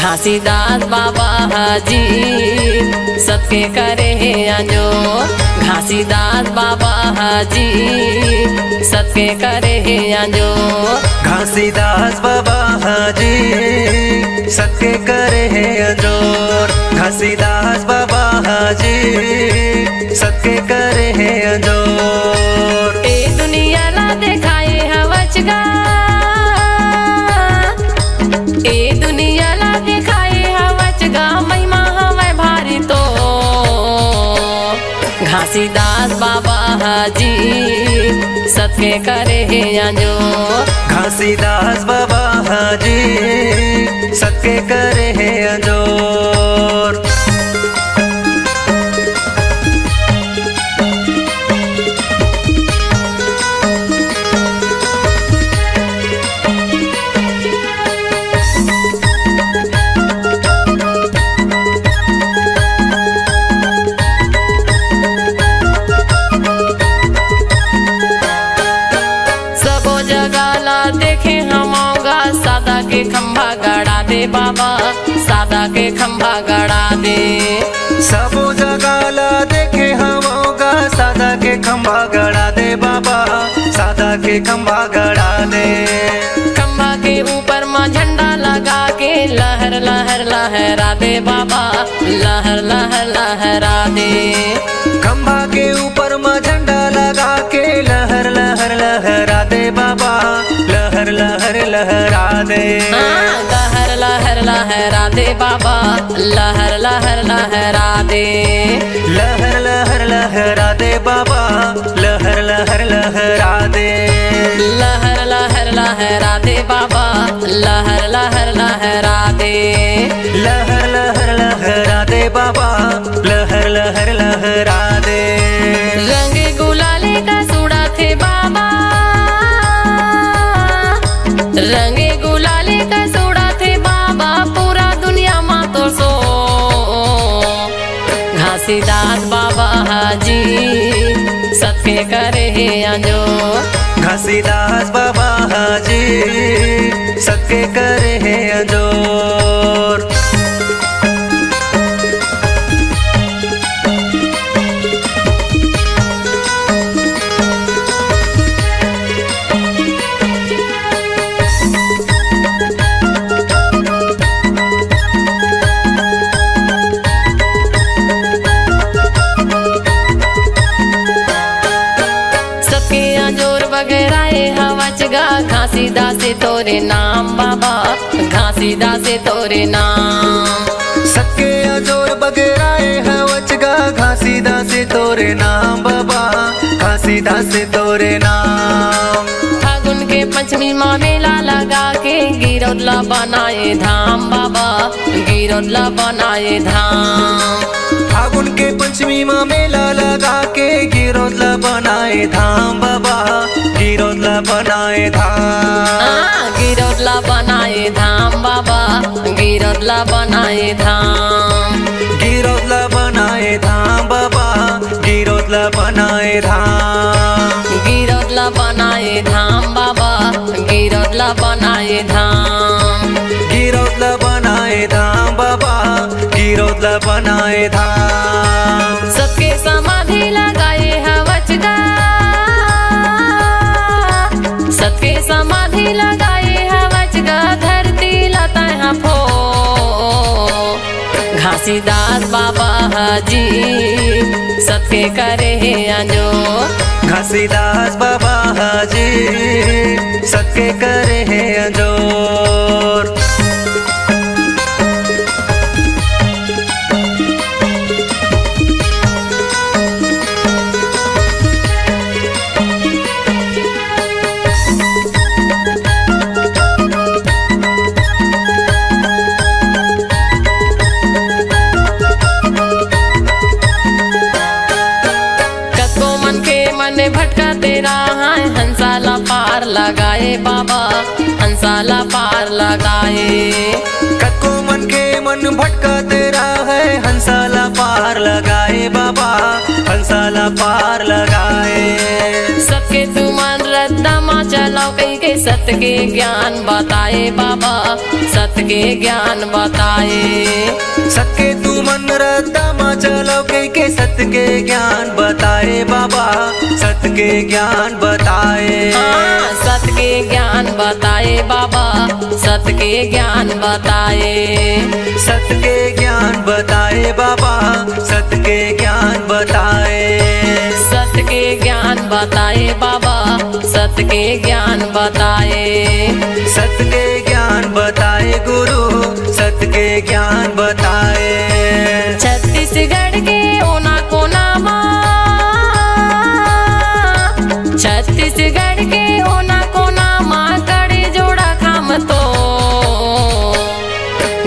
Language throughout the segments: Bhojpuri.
घासीदास बाबा हाजी सबके करे अंजो। घासीदास बाबा हाजी सबके करे अंजो। घासीदास बाबा हाजी सबके करे अंजोर। घासीदास बाबा हाजी सबके करे अंजोर। ए दुनिया ला देखाए हवचगा, ए दुनिया ला देखाए हवचगा, महिमा हवे भारी तो। घासीदास बाबा हाजी सबके करे अंजो। घासीदास बाबा हाजी सबके करे अंजोर। के खंभा गड़ा दे बाबा, सादा के खंभा गड़ा दे। सबो जगह ला देखे हमोगा, सादा के खंभा गड़ा दे बाबा, सादा के खंभा गड़ा दे। खंभा के ऊपर माँ झंडा लगा के लहर लहर लहरा दे बाबा, लहर लहर लहरा दे। खंभा के ऊपर माँ झंडा लगा के लहर लहर लहरा दे बाबा, लहर लहर लहरा दे। लहर लहर लहरा दे बाबा, लहर लहर लहरा दे। लहर लहर लहरा दे बाबा, लहर लहर लहरा दे। लहर लहर लहरा दे बाबा, लहर लहर लहरा दे। लहर लहर लहरा दे बाबा, लहर लहर लहरा दे। रंग गुलाले का सूड़ा थे बाबा, रंग गुलाले का सूड़ा थे बाबा, पूरा दुनिया माँ तो सो। घासीदास बाबा हाजी सबके करे अंजो। घासीदास बाबा हाजी सबके करे अंजोर। घासीदास तोरे नाम बाबा, घासीदास तोरे नाम। सबके अजोर बगेराए हवचगा, घासीदास तोरे नाम बाबा, घासीदास तोरे नाम। फागुन के पंचमी माँ मेला लगा के गिरौदला बनाए धाम बाबा, गिरौदला बनाए धाम। फागुन के पंचमी माँ मेला लगा के गिरौदला बनाए धाम बाबा, गिरौदला बनाए धाम। गिरौदला बनाए धाम बाबा, गिरौदला बनाए धाम। गिरौदला बनाए धाम बाबा, गिरौदला बनाए धाम। गिरौदला बनाए धाम बाबा, गिरौदला बनाए धाम। गिरौदला बनाए धाम बाबा, गिरौदला बनाए धाम। सबके समाधि लगाए हवचगा, सबके समाधि लगाए हवचगा, धरती लता है फो। घासीदास बाबा हाजी सबके करे अंजो। घासीदास बाबा हाजी सबके करे अंजोर। भटका तेरा है हंसाला पार लगाए बाबा, हंसाला पार लगाए। कको मन के मन भटका तेरा है हंसाला पार लगाए बाबा, हंसाला पार लगाए। सबके तू मन रद्दा माँ चला लौकई के सत्य के ज्ञान बताए बाबा, सत्य के ज्ञान बताए। सत्य तू मन रद्दा मा चलो के सत्य के ज्ञान बताए बाबा, सत्य के ज्ञान बताए। सत्य के ज्ञान बताए बाबा, सत्य के ज्ञान बताए। सत्य के ज्ञान बताए बाबा, सत्य के ज्ञान बताए। सत्य के ज्ञान बताए बाबा, सत्य के ज्ञान बताए। सत्य के ज्ञान बताए गुरु, सत्य के ज्ञान बताए। छत्तीसगढ़ के ओना कोना मा, छत्तीसगढ़ के ओना कोना मा कड़े जोड़ा खाम तो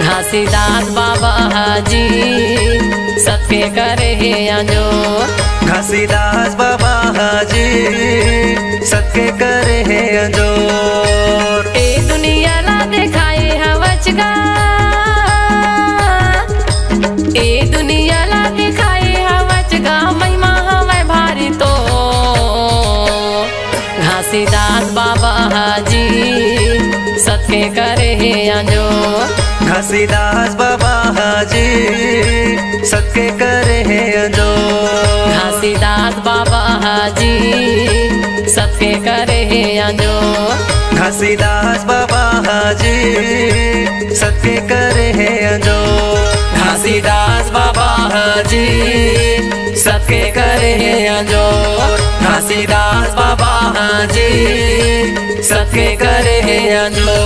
घासीदास बाबा हाजी सत्य करे अंजो। घासीदास बाबा हाजी सत्य करे अंजोर। ए दुनिया ला दिखाए हवचगा, ए दुनिया ला दिखाए हवचगा महिमा हवे भारी तो घासीदास बाबा हाजी सत्य करे अंजो। घासीदास बाबा हाजी सत्य करे अंजो। घासीदास बाबा हाजी सत्य करे अंजो। घासीदास बाबा हाजी सत्य करे अंजो। घासीदास बाबा हाजी सत्य करे अंजो। घासीदास बाबा हाजी सत्य करे अंजो।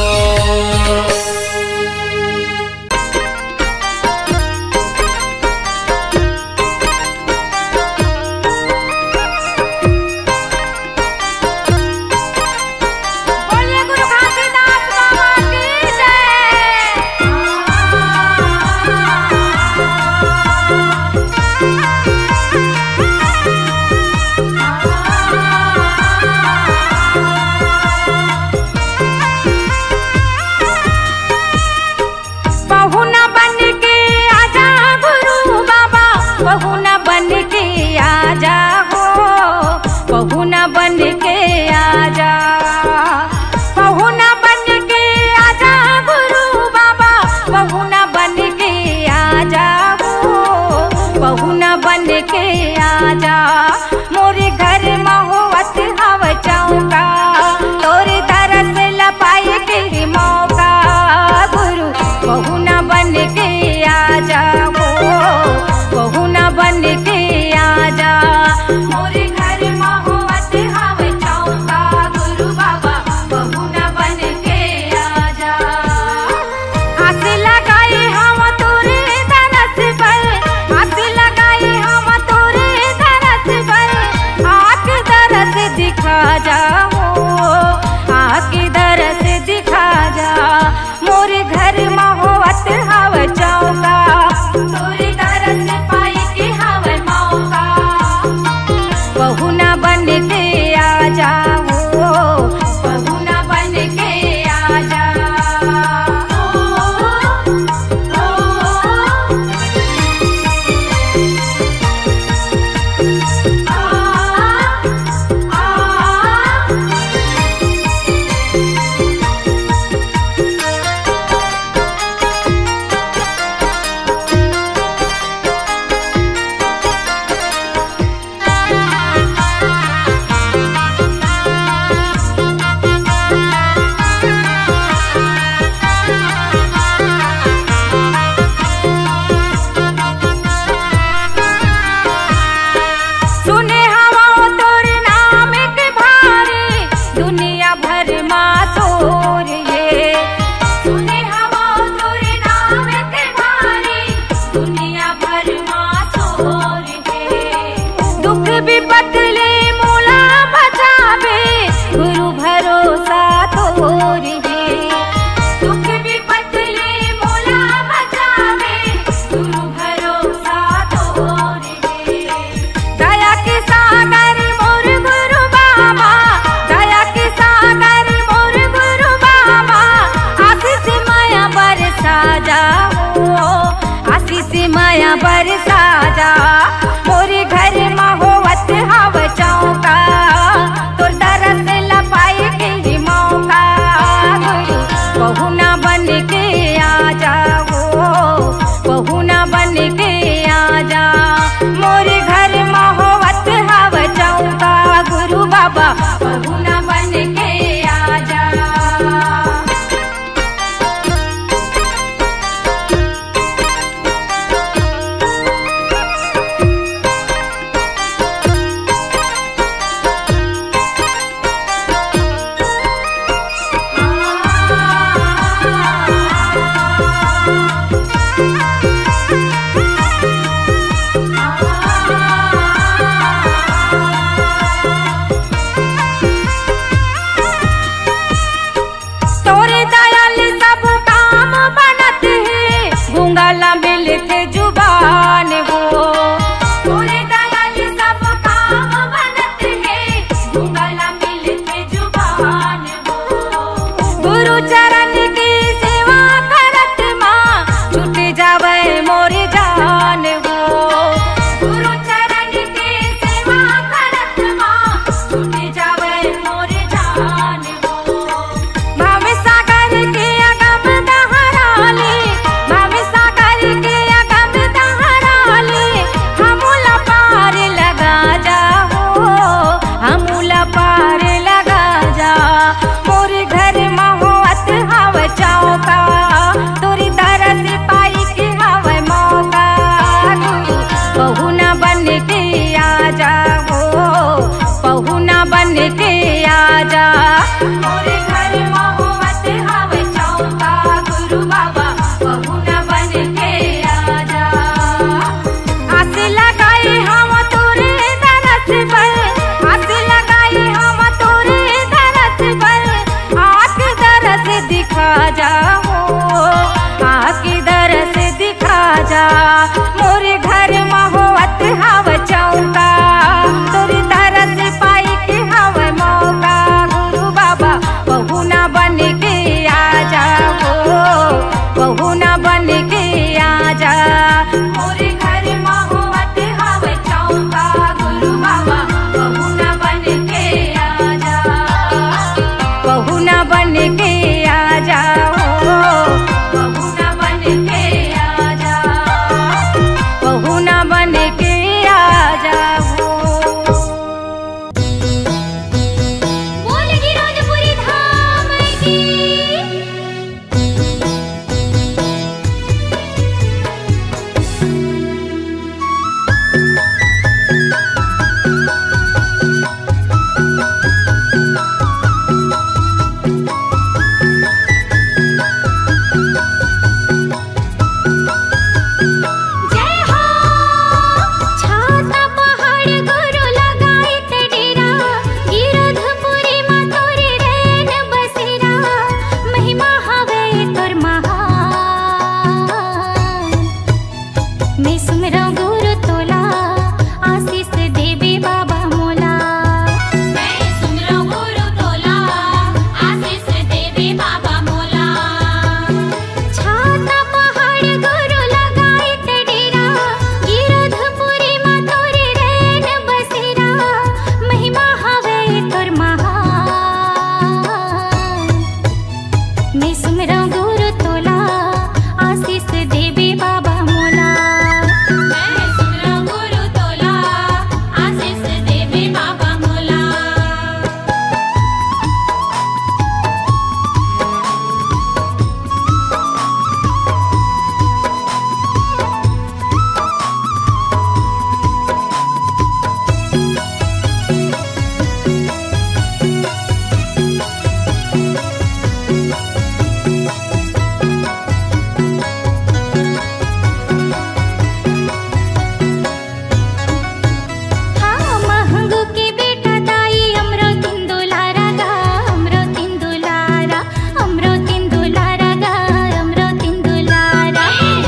मोरे घर में होवत हव चौका, तोर दरस ला पाए के मोरे घर महोवत हव चौका तोरी तरस पाई के हव मौका गुरु बाबा बहू ना बन के आ जाओ बहू ना बन के आ जा मोरे घर महोवत हव चौका गुरु बाबा बहू ना बन के आ जा बहू ना बन के आ जाओ बहू ना बन के आ जा बहू ना बन के आ जाओ। बोल गिरोधपुरी धाम की जय हो छाता पहाड़ गुरु लगाइत डेरा गिरोधपुरी मा तोरी रैन बसेरा महिमा हवे तोर महान मैं सुमरौ गुरु तोला आशीष देवे बाबा मोला मैं सुमरौ गुरु तोला आशीष देवे बाबा मोला छाता पहाड़ गुरु लगाइत डेरा गिरोधपुरी मा तोरी रैन बसेरा महिमा हवे तोर महान मैं सुमरौ गुरु तोला आशीष देवे बाबा मोला मैं सुमरौ गुरु तोला आशीष देवे बाबा मोला। हाँ महंगू के बेटा दाई अमरो तिंदुलारा गा अमरो तिंदुलारा अमरो तिंदुलारा गा अमरो तिंदुलारा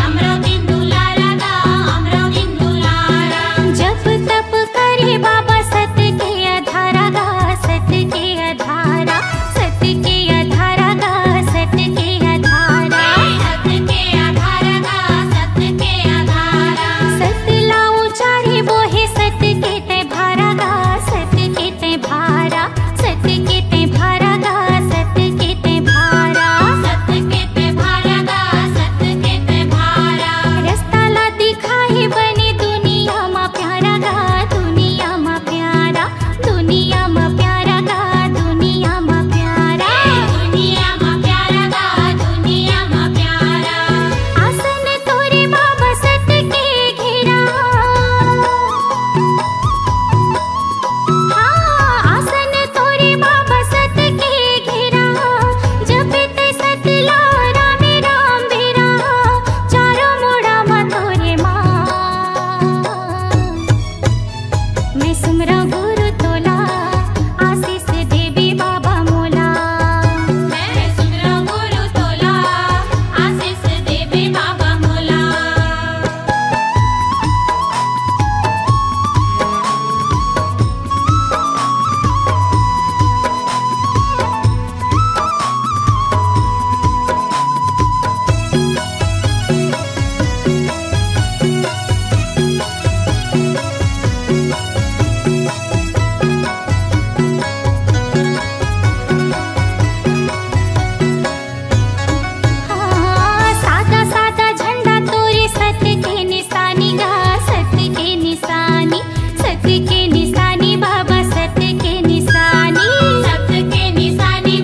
अमरो तिंदुलारा गा अमरो तिंदुलारा जब तप करे बाबा सत के अधारा गा सत के अधारा सत के अधारा गा सत के अधारा सत के अधारा गा सत के अधारा सत लाओ चारे बोहे सत के ते भारा गा सत के ते भारा सत के ते भारा गा सत के ते भारा सत के ते भारा गा सत के ते भारा रास्ता ला दिखाई बने दुनिया मा प्यारा गा दुनिया मा प्यारा दुनिया मा प्यारा गा दुनिया मा प्यारा दुनिया मा प्यारा गा दुनिया मा प्यारा आसन तोरे बाबा सत के घेरा हाँ आसन तोरे बाबा सत के घेरा जब ते सत लारा में राम बेरा चारों मोड़ा मा तोरे माँ मैं सुमरौ गुरु तोला आशीष देवी बाबा मोला मैं सुमरौ गुरु तोला आशीष देवी बाबा मोला। हाँ सादा सादा झंडा तोरे सत के निशानी गा सत के निशानी बाबा सत के निशानी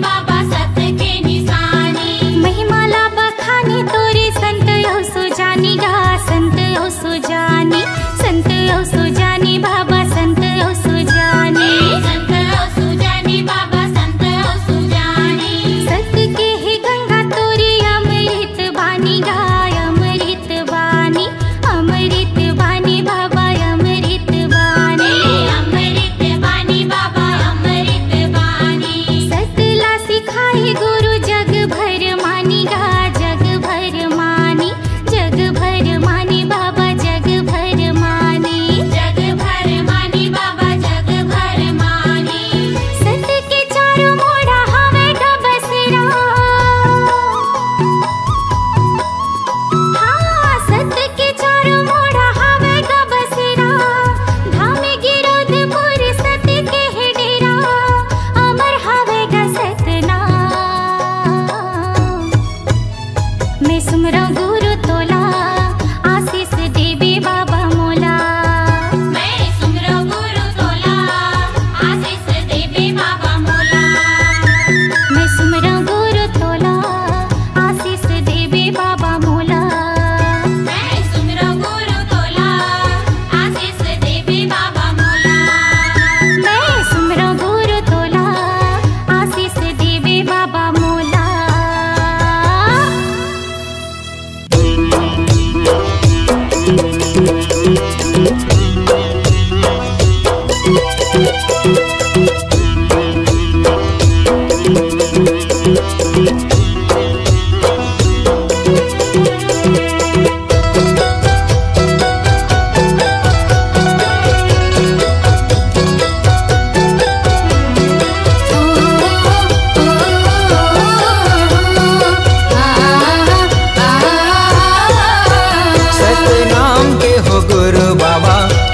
बाबा सत के निशानी महिमाला बखानी तोरे संत ओ सुजानी गा संत ओ सुजानी बाबा संत ओ सुजानी बाबा संत ओ सुजानी सत के ही गंगा तोरी अमृत बानी गा अमृत बानी बाबा अमृत बानी बाबा अमृत बानी सतला सिखाई गुरु जग भर मानी गा जग भर मानी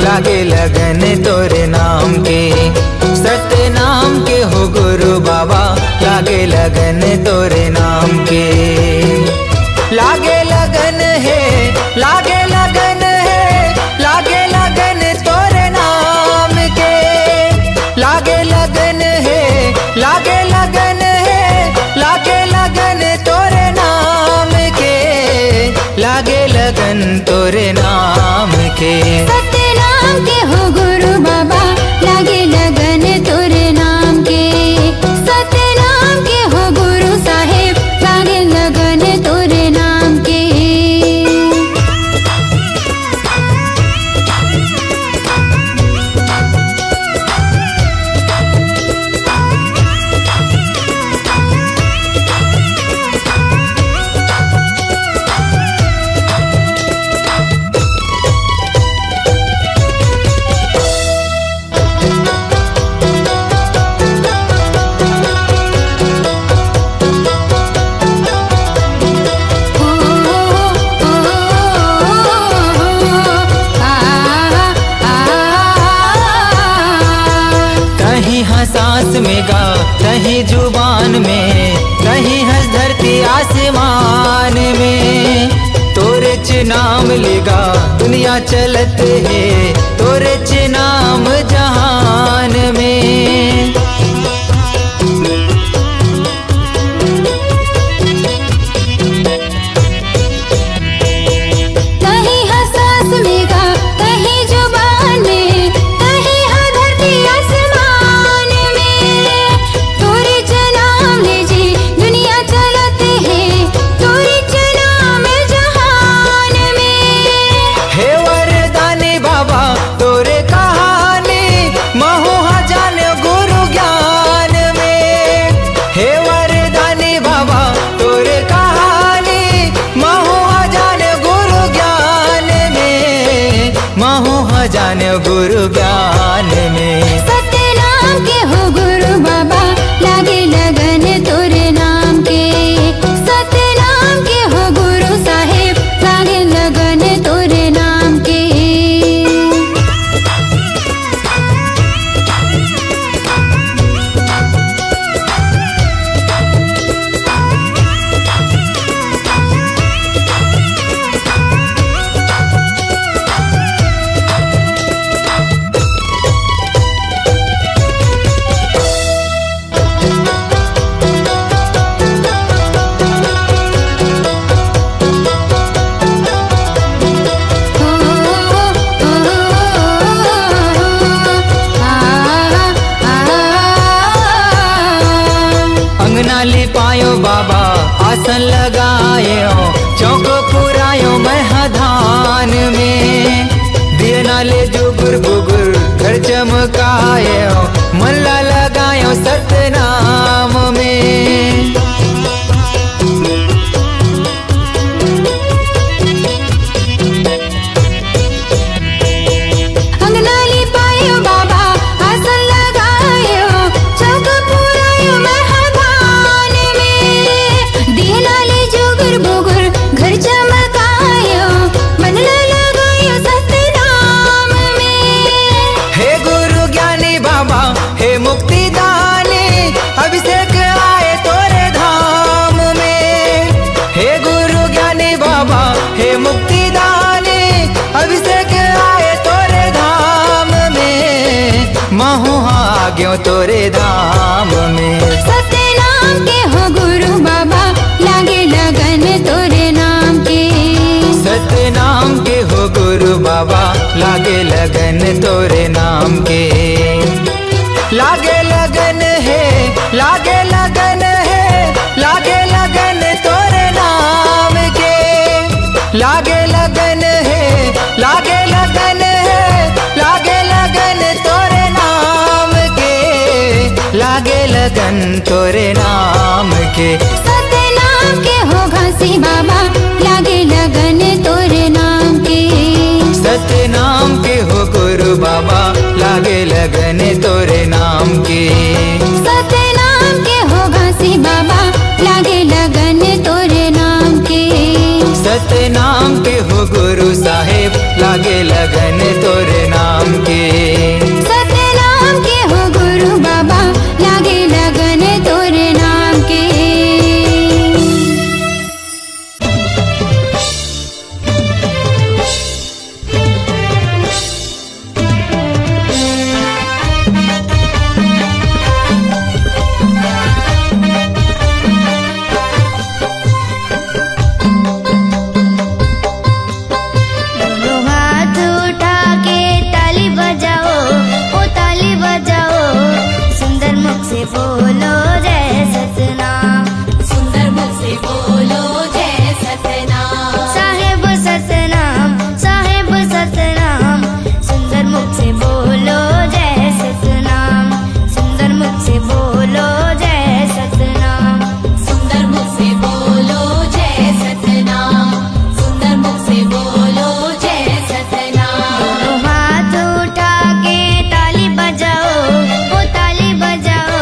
लागे लगन तोरे नाम के, सत्य नाम के हो गुरु बाबा, लागे लगन तोरे नाम के। लागे लगन है, लागे लगन है, लागे लगन तोरे नाम के। लागे लगन है, लागे लगन है, लागे लगन तोरे नाम के। लागे लगन तोरे नाम के। के हो गुरु बाबा, लागे लगन तोरे नाम के। सत्य नाम के हो गुरु साहेब, लागे लगन तोरे नाम के। सांस में गा, कहीं जुबान में, कहीं हंस धरती आसमान में। तोरे च नाम लेगा दुनिया चलत है, तोरे च नाम जहान में। कहीं सांस में गा, कहीं जुबान में, कहीं हंस धरती आसमान में। तोरे च नाम ले जी दुनिया चलत है, तोरे च नाम जहान में। हे वरदानी बाबा तोरे कहानी, महू जान गुरु ज्ञान में। हे वरदानी बाबा तोरे कहानी, महू जान गुरु ज्ञान में। महू जान गुरु ज्ञान में। सत्य नाम के हो गुरु बाबा, लागे लगन तोरे नाम के। सत्य नाम के हो गुरु साहेब, लागे लगन तोरे नाम के। अंगना लिपायो बाबा, आसन लगायो, चौक पुरायो महधान में। दिए नाले जुगुर बुगुर घर चमकायो, मल्ला लगायो सत्य नाम में। अंगना लिपायो बाबा, आसन लगायो, चौक पुरायो महधान में। दिए नाले जुगुर बुगुर घर चमकायो, मनला लगायो सत्य नाम में। हे गुरु ज्ञानी बाबा, हे मुक्ति दानी, अभिषेक आए तोरे धाम में। हे गुरु ज्ञानी बाबा, हे मुक्ति दानी, अभिषेक आए तोरे धाम में। महू आ गयो तोरे धाम में। सत्य नाम के हो गुरु बाबा, लागे लगन तोरे नाम के। सत्य नाम के हो गुरु बाबा, लागे लगन तोरे नाम के। लागे लगन है, लागे लगन है, लागे लगन तोरे नाम के। लागे लगन है, लागे लगन तोरे नाम के। सतनाम के हो घासी बाबा लागे लगन तोरे नाम के। सतनाम के हो गुरु बाबा लागे लगन तोरे नाम के। सतनाम के हो घासी बाबा लागे लगन तोरे नाम के। सतनाम के हो गुरु साहेब लागे लगन तोरे नाम के। सतनाम के हो गुरु बाबा लागे लगन तोरे नाम के। बोलो जय सतनाम, सुंदर मुख से बोलो जय सतनाम। साहेब सतनाम, साहेब सतनाम, सुंदर मुख से बोलो जय सतनाम, सुंदर मुख से बोलो जय सतनाम, सुंदर मुख से बोलो जय सतनाम, सुंदर मुख से बोलो जय सतनाम। दोनों हाथ उठा के ताली बजाओ, वो ताली बजाओ,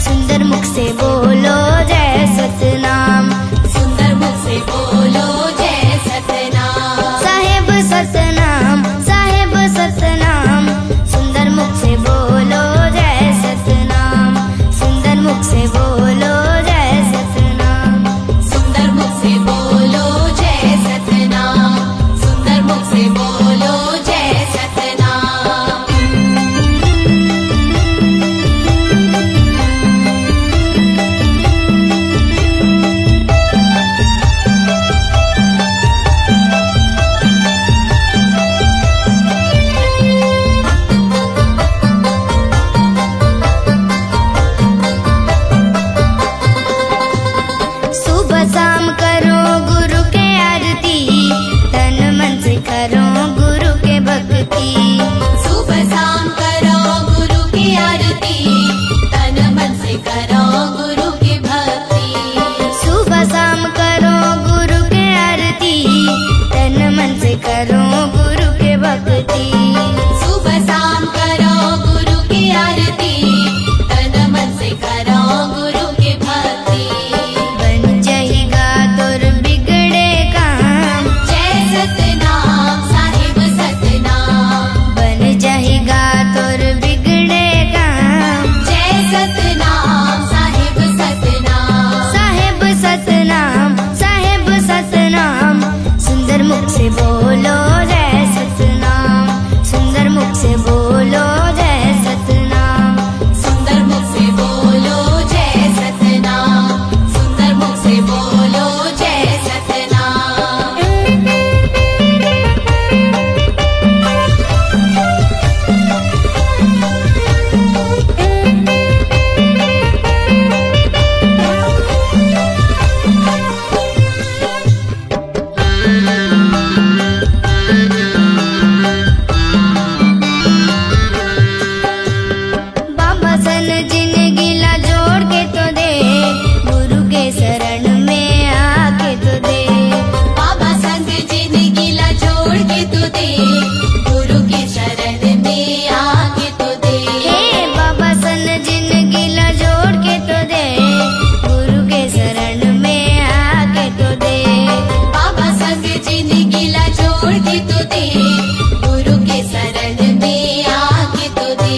सुंदर मुख से बोलो जय सतनाम, सुंदर मुख से बोलो जय सतनाम। साहेब सतनाम, साहेब सतनाम, सुंदर मुख से बोलो जय सतनाम, सुंदर मुख से बोलो जय सतनाम, सुंदर मुख से बोलो जय सतनाम, सुंदर मुख से बोलो जय सतनाम। सुबह शाम करो गुरु के आरती, तन मन से करो गुरु के भक्ति। सुबह शाम करो गुरु की आरती, तन मन से करो गुरु की भक्ति। सुबह शाम करो गुरु के आरती, तन मन से करो गुरु के भक्ति। सुबह शाम करो गुरु की आरती, तन मन से करो गुरु की भक्ति। बन जाएगा तोर बिगड़े काम, जय सतनाम साहिब सतनाम। बन जाएगा तोर बिगड़े काम, जय सतनाम साहिब सतनाम। साहिब सतनाम, साहिब सतनाम, सुंदर मुख से बोलो जय सतनाम, सुंदर मुख से बोलो जय सतनाम, सुंदर मुख से बोलो जय सतनाम, सुंदर मुख से बोलो जय सतनाम। बाबा सन जिंदगी ला जोड़ के तो दे, गुरु के शरण में आके तो दे। बाबा संग जिंदगी ला जोड़ के तो दे, गुरु के शरण में आके तो दे। हे बाबा सन जिंदगी ला जोड़ के तो दे, गुरु के शरण में आके तो दे। बाबा संग जिंदगी ला जोड़ के तो दे, गुरु के शरण में आके तो दे।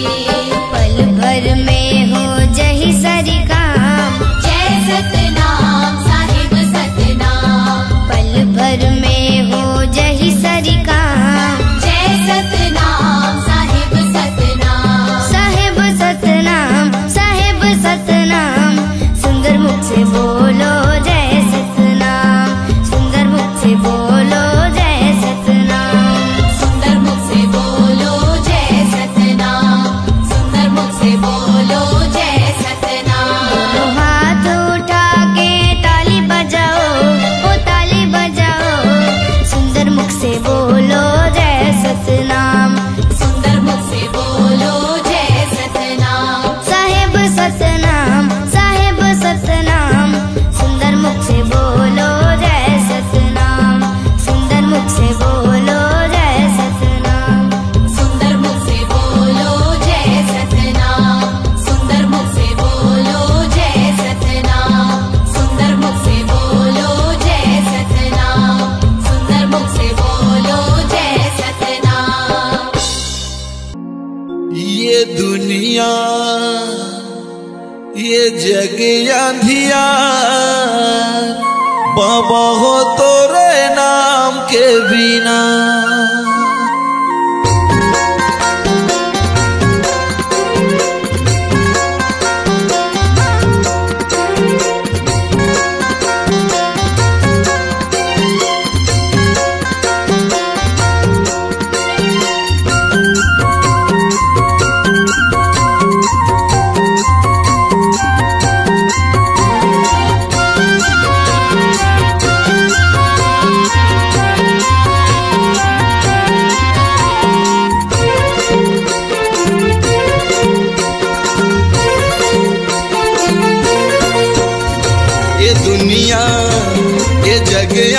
पल भर में हो जही सरी काम, जय सतनाम साहिब सतनाम। पल भर में हो जही सरी काम, जय सतनाम साहिब सतनाम। साहिब सतनाम, साहिब सतनाम, सुंदर मुख से बोलो जय सतनाम, सुंदर मुख से बोलो जय सतनाम, सुंदर ये जग अंधियार बाबा हो तोरे नाम के बिना।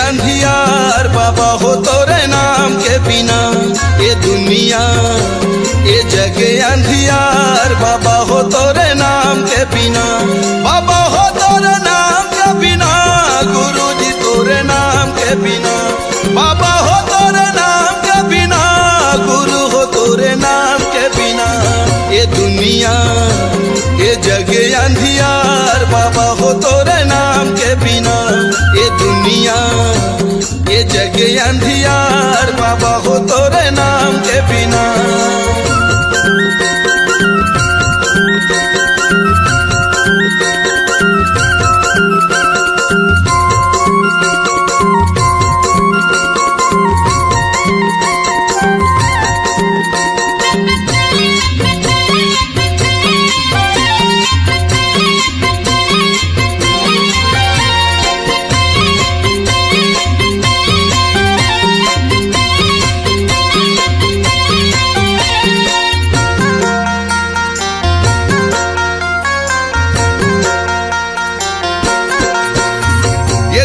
अंधियार बाबा हो तोरे नाम के बिना। ये दुनिया ये जग अंधियार बाबा हो तोरे नाम के बिना। बाबा हो तोरे नाम के बिना, गुरु जी तोरे नाम के बिना। बाबा हो तोरे नाम के बिना, गुरु हो तोरे नाम के बिना। ये दुनिया ये जग अंधियार बाबा हो तोरे नाम के बिना। ये दुनिया ये जग अंधियार बाबा हो तोरे नाम के बिना।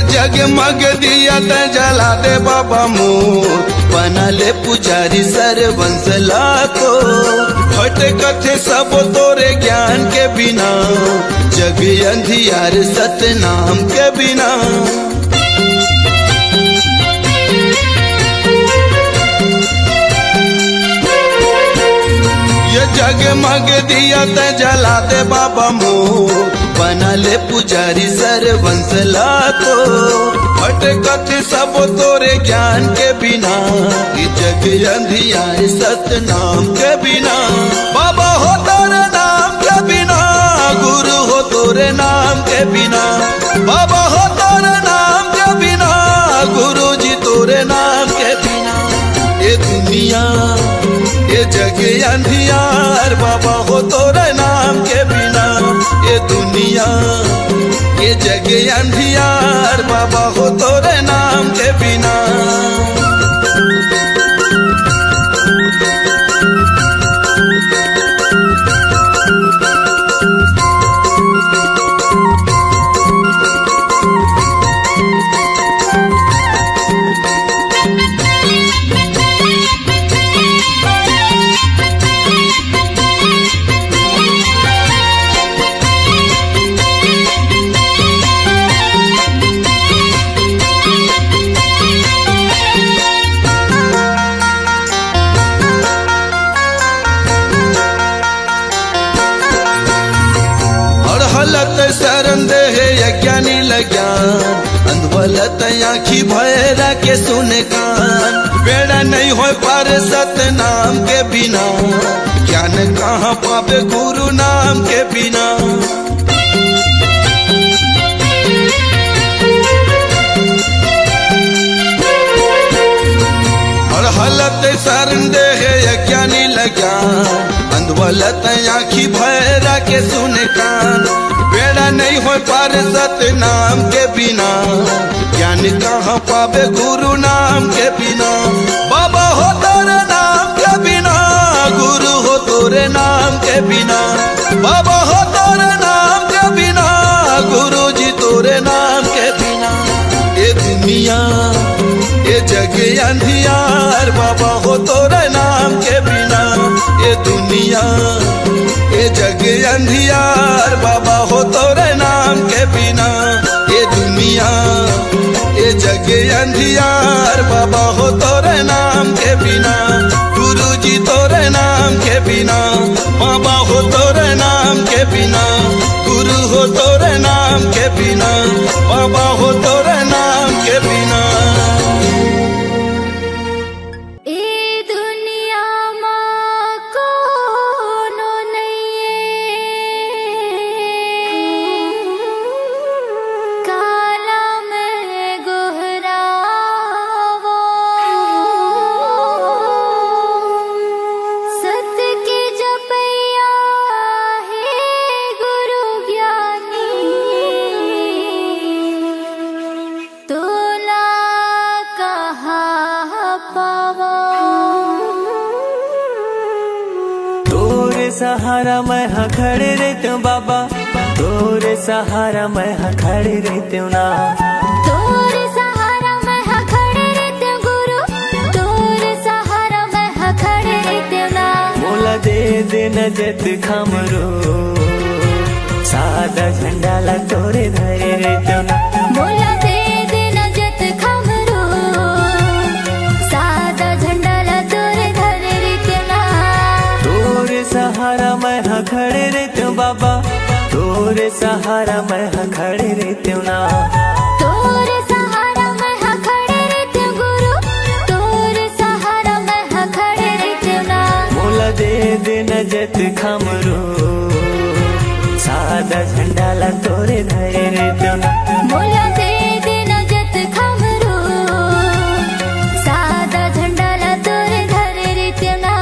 जगमग दिया त जला दे बाबा मोर, बना ले पुजारी सरवंशला को। हट कथे सब तोरे ज्ञान के बिना, जग अंधियार सतनाम के बिना। ये जगमग दिया त जला दे बाबा मोर, बना ले पुजारी सरवंशला को। हट कथे सब तोरे ज्ञान के बिना, ये जग अंधियार सतनाम के बिना। बाबा हो तोरे नाम के बिना, गुरु हो तोरे नाम के बिना। बाबा हो तोरे नाम के बिना, गुरु जी तोरे नाम के बिना। ये दुनिया ये जग अंधियार बाबा हो तोरे नाम के बिना। ये दुनिया ये जग अंधियार बाबा हो तोरे नाम के बिना। शरण दे है यज्ञानी लज्ञान, अंधवलत आँखी भैरा के सुने कान। बेड़ा नहीं हो पर सतनाम के बिना, ज्ञान कहाँ पावे गुरु नाम के बिना। और हलत शरण दे है यज्ञानी लज्ञान, अंधवलत आँखी भैरा के सुने कान। बेड़ा नहीं हो पर सतनाम के बिना, ज्ञान कहाँ पावे गुरु नाम के बिना। बाबा हो तोरे नाम के बिना, गुरु हो तोरे नाम के बिना। बाबा हो तोरे नाम के बिना, गुरु जी तोरे नाम के बिना। ये दुनिया ये जग अंधियार बाबा हो तोरे नाम के बिना। ये दुनिया ये जग अंधियार बाबा हो तोरे नाम के बिना। ये दुनिया ये जग अंधियार बाबा हो तोरे नाम के बिना। गुरु जी तोरे नाम के बिना, बाबा हो तोरे तोरे नाम के बिना, गुरु हो तोरे नाम के बिना, बाबा हो तोरे नाम के बिना। सहारा मैं हाँ खड़े रहते हूँ बाबा, तोरे सहारा मैं हाँ खड़े रहते हूँ ना। तोरे सहारा मैं हाँ खड़े रहते हूँ गुरु, तोरे सहारा मैं हाँ खड़े रहते हूँ ना। मोला दे देना जत खमरो, सादा झंडा ला तोरे धरे रहते हूँ ना। मोला दे देना जत खमरो, सादा झंडा ला तोरे धरे रहते हूँ ना। तोरे सहारा मैं हाँ खड़े रहते हूँ बाबा, तोरे सहारा मैं हाँ खड़े रहते हूँ ना। तोरे सहारा मैं हाँ खड़े रहते हूँ गुरु, तोरे सहारा मैं हाँ खड़े रहते हूँ ना। मोला दे देना जत खमरो, सादा झंडा ला तोरे धरे रहते हूँ ना। मोला दे देना जत खमरो, सादा झंडा ला तोरे धरे रहते हूँ ना।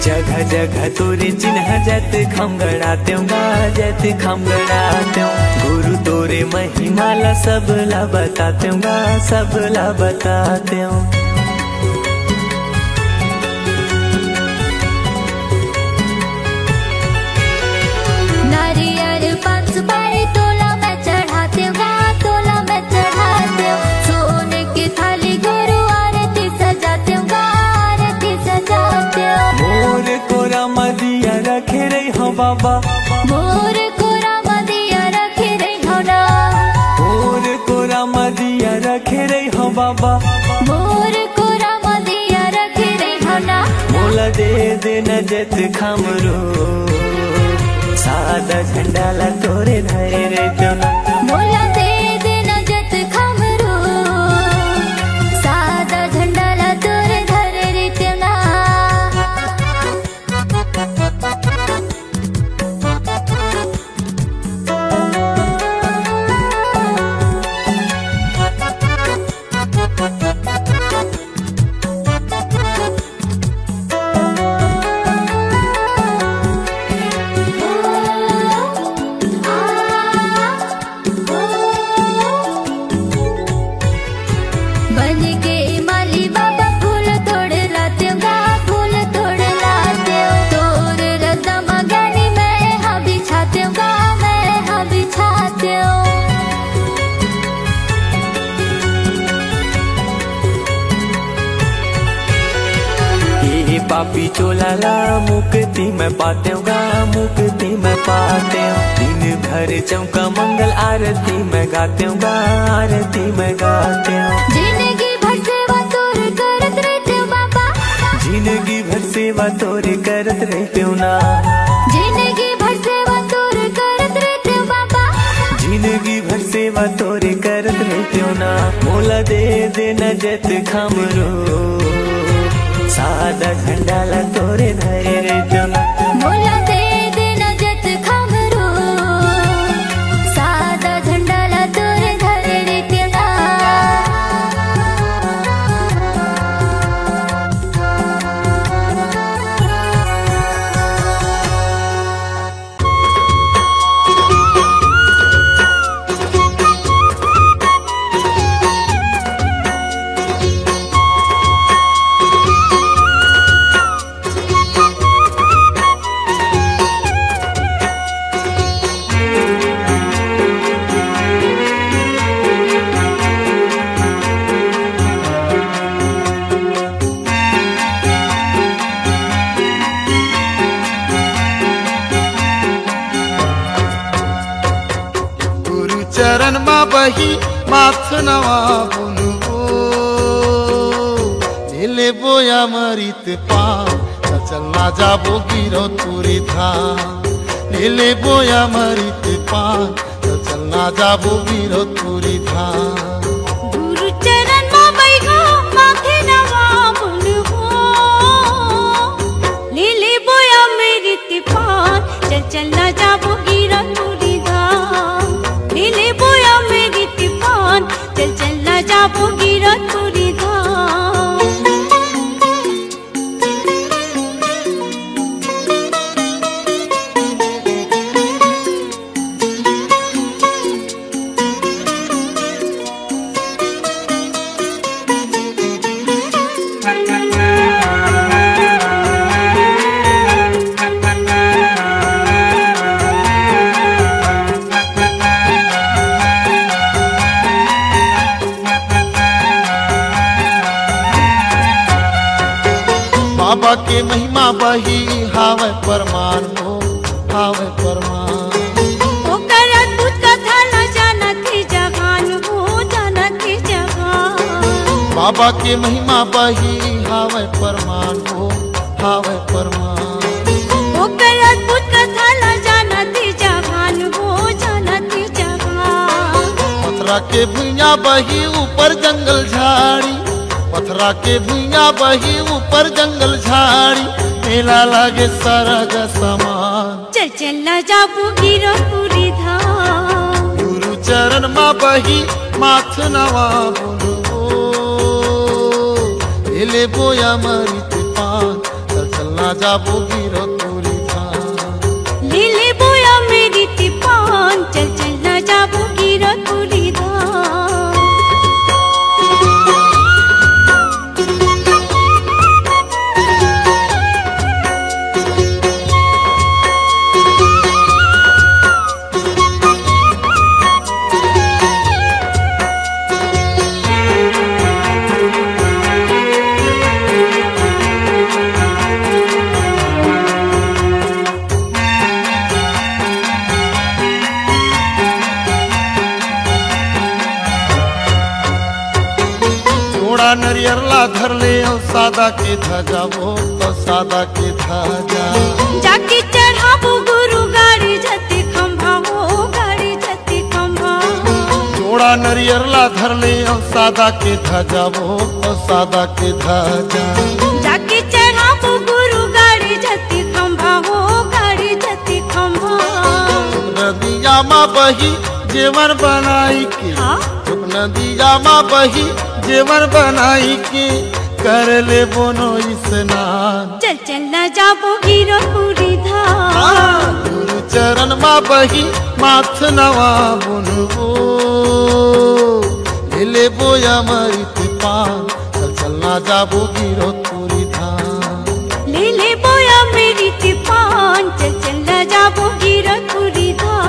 जगह जगह तोरे चिन्ह जत खम गड़ाते हूँ, जत खम गड़ाते हूँ। गुरु तोरे महिमा ला सब ला बताते हूँ, सब ला बताते हूँ। नारियल पान सुपारी तोला मैं चढ़ाते हूँ, तोला मैं चढ़ाते हूँ। सोने की थाली गुरु आरती सजाते हूँ, आरती सजाते हूँ। मोर कोरा मदिया रखे रही हो बाबा, मोर कोरा मदिया रखे रही हो ना। मोर कोरा मदिया रखे रही हो बाबा, मोर कोरा मदिया रखे रही हो ना। मोला दे देना जत खमरो, सादा झंडा ला तोरे धरे रहते हो ना। मोला दे देना जत खमरो, सादा झंडा ला तोरे धरे रहते हो ना। बन के माली बाबा फूल तोड़ लाते हूँ, फूल तोड़ लाते हूँ। तोर रत्ना मगानी मैं हाँ बिछाते हूँ, मैं हाँ बिछाते हूँ। ये पापी चोला ला मुक्ति में पाते हूँ, मुक्ति में पाते हूँ। दिन भर चौका मंगल आरती में गाते हूँ, आरती में गाते हूँ। जिंदगी भर सेवा तोर करत रहते हूँ बाबा, जिंदगी भर सेवा तोरे करत रहते हूँ ना। जिंदगी भर सेवा तोर करत रहते हूँ बाबा। जिंदगी भर सेवा तोरे करत रहते हो ना। मोला दे देना जत खमरो, सादा झंडा ला तोरे धरे रहते हो ना। मोला दे देना जत खमरो, सादा झंडा ला तोरे धरे रहते हो ना। चरण मा बही माथ नवा बुनबो ले बोया मरित पा चलना जाबो गिरो तुरी धाम ले बोया मरित पा चलना जाबो गिरो तुरी धाम गुरु चरण मा बैठो माथे नवा बुनबो ले बोया मेरी तिपान चलना जाबो गिरो तुरी धाम ले बोया मेरी तिपान चलना जाबो गिरो तुरी धाम। बाबा के महिमा बही हावे परमान हो हावे परमान ओ कर अद्भुत कथा न जानत जहान हो जानत जहान। बाबा के महिमा बही हावे परमान हो हावे परमान ओ कर अद्भुत कथा न जानत जहान हो जानत जहान। पथरा के भुइया बही ऊपर जंगल झाड़ी पथरा के भुइया बही ऊपर जंगल झाड़ी मेला लागे सरग समान चलना जाबो गिरो तुरी धाम गुरु चरण मा बही माथ नवा बुनबो ले बोया मरित पान चलना जाबो गिरो तुरी धाम ले बोया मेरी तिपान चलना जाबो गिरो तुरी धाम। नरियर ला धर ले सादा के ध्वजा वो तो सादा के ध्वजा जाके चढ़ाबो गुरु गाड़ी जति खंभा हो गाड़ी जति खंभा। जोड़ा नरियर ला धर ले सादा के ध्वजा वो तो सादा के ध्वजा जाके चढ़ाबो गुरु गाड़ी जति खंभा हो गाड़ी जति खंभा। नदिया माँ बही जेवर बनाई के नदिया माँ बही जेवर बनाई के कर ले बोनो स्नान चलना जाबो गिरो तुरी धाम गुरु चरण मा बही माथ नवा बुनबो ले बोया मरित पान चलना जाबो गिरो तुरी धाम ले बोया मेरी तिपान चलना जाबो गिरो तुरी धाम।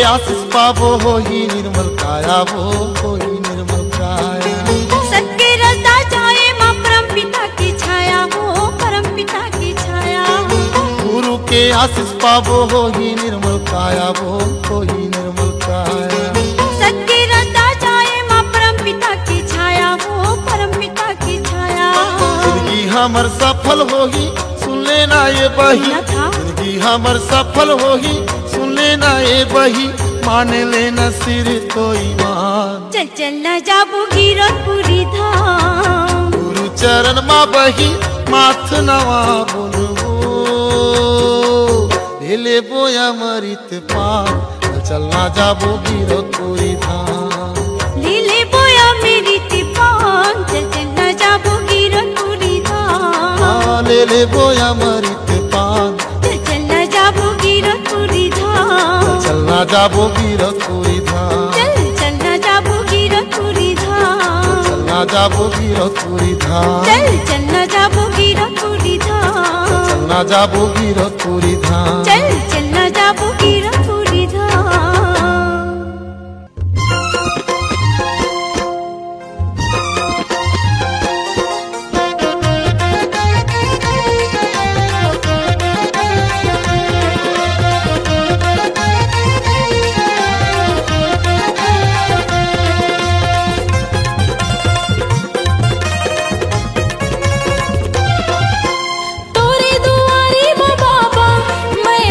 आशीष पाबो हो ही निर्मल काया वो हो ही निर्मल काया सत्य रसदा जाए माँ परम पिता की छाया हो परम पिता की छाया। गुरु के आशीष पाबो हो ही निर्मल काया वो हो ही निर्मल काया सत्य रसदा जाए माँ परम पिता की छाया हो परम पिता की छाया। जिंदगी हमर सफल होगी सुन लेना ये बही जिंदगी हमर सफल होगी सुन लेना ये बही मान लेना सिर तो ईमान चलना जाबो गिरो तुरी धाम गुरु चरण मा बही माथ नवा बुनबो ले बोया मरित पान चलना जाबो गिरो तुरी धाम ले बोया मेरी तिपान चलना जाबो गिरो तुरी धाम ले बोया मरित पान चलना जाबो गिरो तुरी धाम चलना जाबो गिरधपुरी धाम, चलना जाबो गिरधपुरी धाम, चलना जाबो गिरधपुरी धाम, चलना जाबो गिरधपुरी धाम, चलना जाबो गिरधपुरी धाम। चलना जाबो गिरधपुरी धाम। तोरे दुआरी बाबा मैं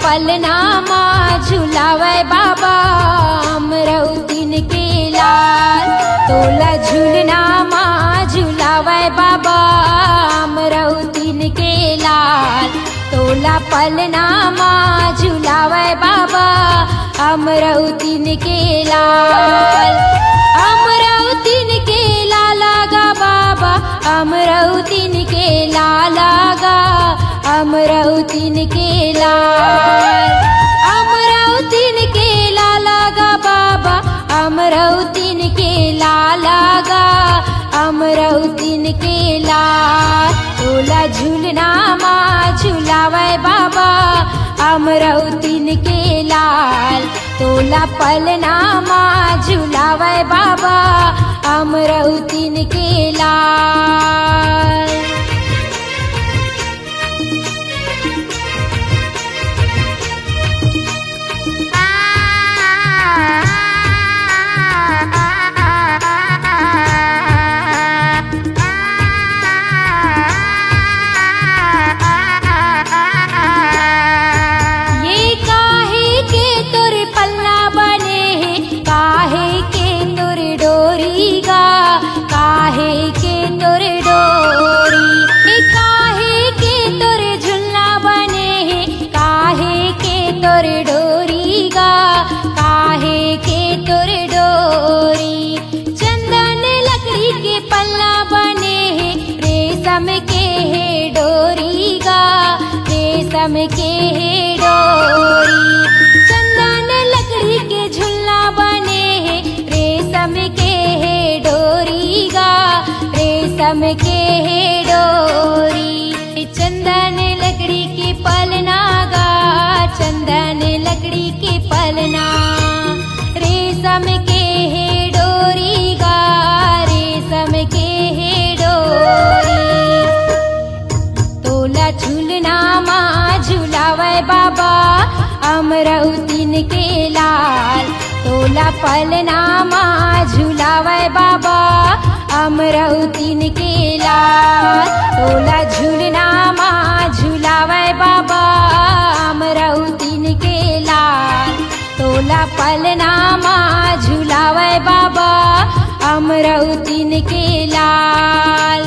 पलनामा झुलावे बाबा अमरौतीन के लाल। तोला झूलनामा झुलावे बाबा अमरौतीन के लाल। तोला पलनामा झुलावे बाबा अमरौतीन के लाल। अमरौतीन के लाला गा बाबा अमरौतीन के लाला गा अमरौतीन के लाल। अमरौतीन के लाला गा बाबा अमरौतीन के लाला गा अमरौतीन के लाल। तोला झूलनामा झुलावे बाबा अमरौतीन के लाल। तोला पलनामा झुलावे बाबा अमरौतीन के लाल। रेशम के है डोरी चंदन लकड़ी के झुलना बने हैं। रेशम के है डोरी गा रेशम के है डोरी। चंदन लकड़ी की पलना गा चंदन लकड़ी की पलना। रेशम के है डोरी गा रेशम के है डोरी। तोला झूलनामा झुलावे बाबा अमरौतीन के लाल। तोला पलनामा झुलावे बाबा अमरौतीन के लाल। तोला झूलनामा झुलावे बाबा अमरौतीन के लाल। तोला पलनामा झुलावे बाबा अमरौतीन के लाल।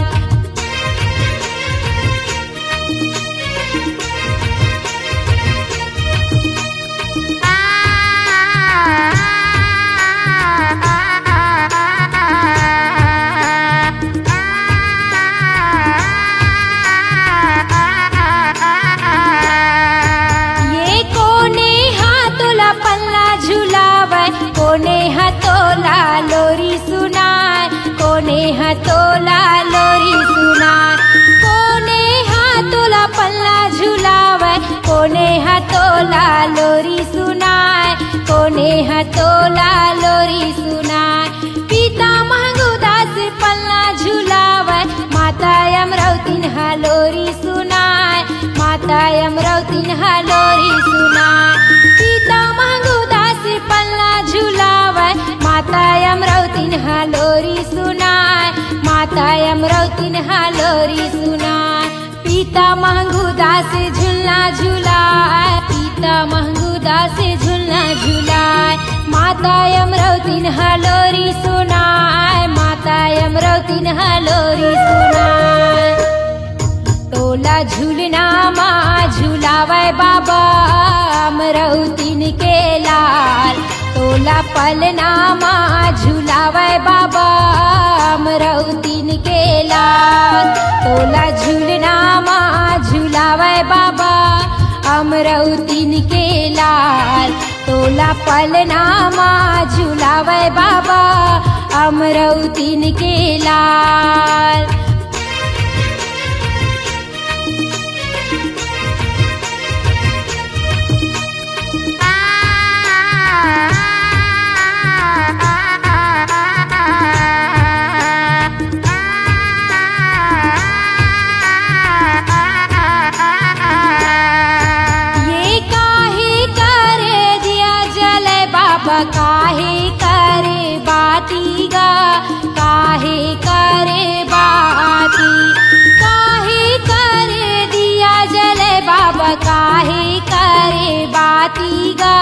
कोने हथोला लोरी सुनाए कोने हथोला लोरी सुनाए। कोने हाथोला पल्ला झुलावे कोने हथोला लोरी सुनाए कोने हथोला लोरी सुनाए। पिता महंगूदास पल्ला झुलावे माता अमरौतीन लोरी सुनाए माता अमरौतीन लोरी सुनाए। पिता महंगूदास पल्ला झुलावे माता अमरौतीन लोरी सुनाए माता अमरौतीन लोरी सुनाए। पिता महंगूदास झुलना झुलाए पिता महंगूदास झुलना झुलाए। माता अमरौतीन लोरी सुनाए माता अमरौतीन लोरी सुनाए। तोला झूलनामा झुलावे बाबा अमरौतीन के लाल। तोला पलनामा झुलावे बाबा अमरौतीन के लाल। तोला झूलनामा झुलावे बाबा अमरौतीन के लाल। तोला पलनामा झुलावे बाबा अमरौतीन के लाल। काहे करे बाती गा काहे करे बा बाबा काहे करे बाती गा,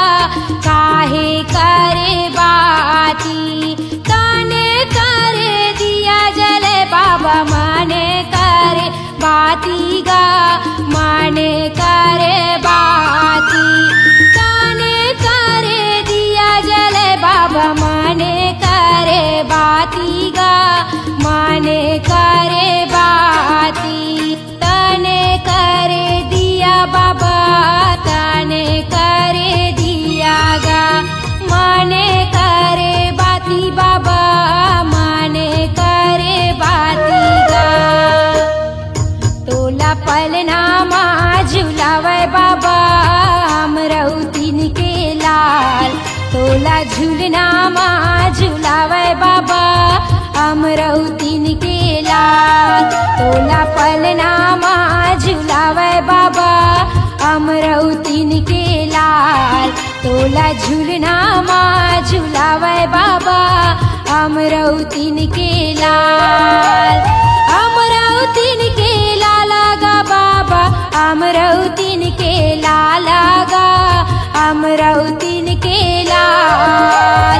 काहे करे बाती। तने करे दिया जले बाबा माने करे बाती गा, माने करे बाती। तने करे दिया जले बाबा माने करे बाती गा, माने करे बाती। तने करे दिया बाबा, तने करे दिया गा, माने करे बाती बाबा, माने करे बाती गा। तोला पलनामा झुलावे बाबा अमरौतीन के लाल, तोला झूलनामा झुलावे बाबा अमरौतीन के लाल। तोला पलनामा झुलावे बाबा अमरौतीन के लाल, तोला झूलनामा झुलावे बाबा अमरौतीन के लाल। अमरौतीन के लाला गा बाबा, अमरौतीन के लाला गा, अमरौतीन के लाल।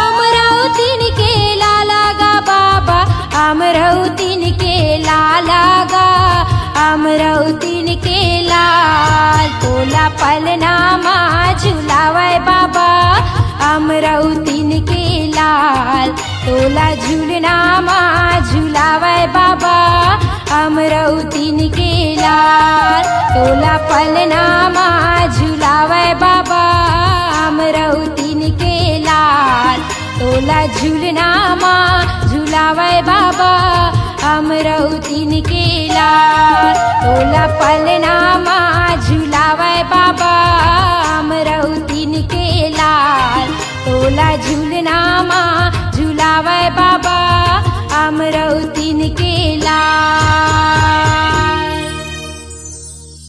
अमरौतीन के लाला गा बाबा, अमरौतीन के लाला गा, अमरौतीन के लाल। तोला पलनामा झुलावे बाबा अमरौतीन के लाल, तोला झूलनामा झुलावे बाबा अमरौतीन के लाल। तोला पलनामा झुलावे बाबा अमरौतीन के लाल, तोला झूलनामा झुलावे बाबा अमरौतीन के लाल। तोला पलना